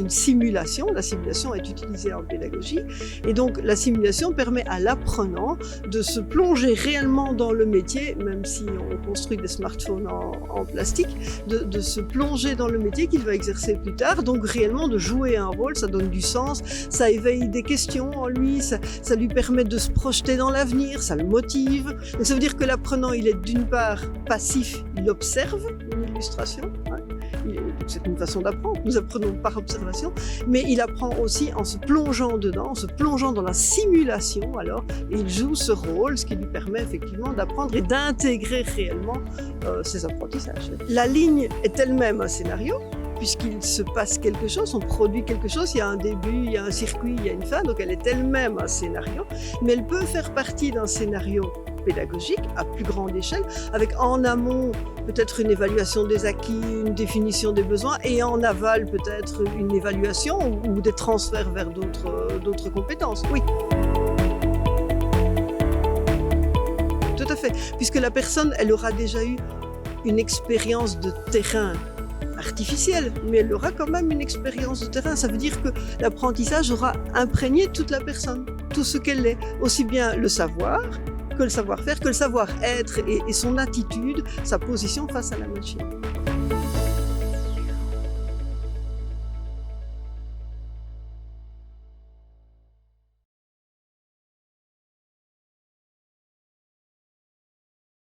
une simulation. La simulation est utilisée en pédagogie et donc la simulation permet à l'apprenant de se plonger réellement dans le métier, même si on construit des smartphones en plastique, de se plonger dans le métier qu'il va exercer plus tard, donc réellement de jouer un rôle, ça donne du sens, ça éveille des questions en lui, ça lui permet de se projeter dans l'avenir, ça le motive. Donc ça veut dire que l'apprenant, il est d'une part passif, il observe une illustration, hein. C'est une façon d'apprendre, nous apprenons par observation, mais il apprend aussi en se plongeant dedans, en se plongeant dans la simulation alors, et il joue ce rôle, ce qui lui permet effectivement d'apprendre et d'intégrer réellement ses apprentissages. La ligne est elle-même un scénario, puisqu'il se passe quelque chose, on produit quelque chose, il y a un début, il y a un circuit, il y a une fin, donc elle est elle-même un scénario, mais elle peut faire partie d'un scénario pédagogique à plus grande échelle, avec en amont peut-être une évaluation des acquis, une définition des besoins, et en aval peut-être une évaluation ou des transferts vers d'autres compétences. Oui. Tout à fait, puisque la personne, elle aura déjà eu une expérience de terrain artificielle, mais elle aura quand même une expérience de terrain. Ça veut dire que l'apprentissage aura imprégné toute la personne, tout ce qu'elle est, aussi bien le savoir, que le savoir-faire, que le savoir-être et son attitude, sa position face à la machine.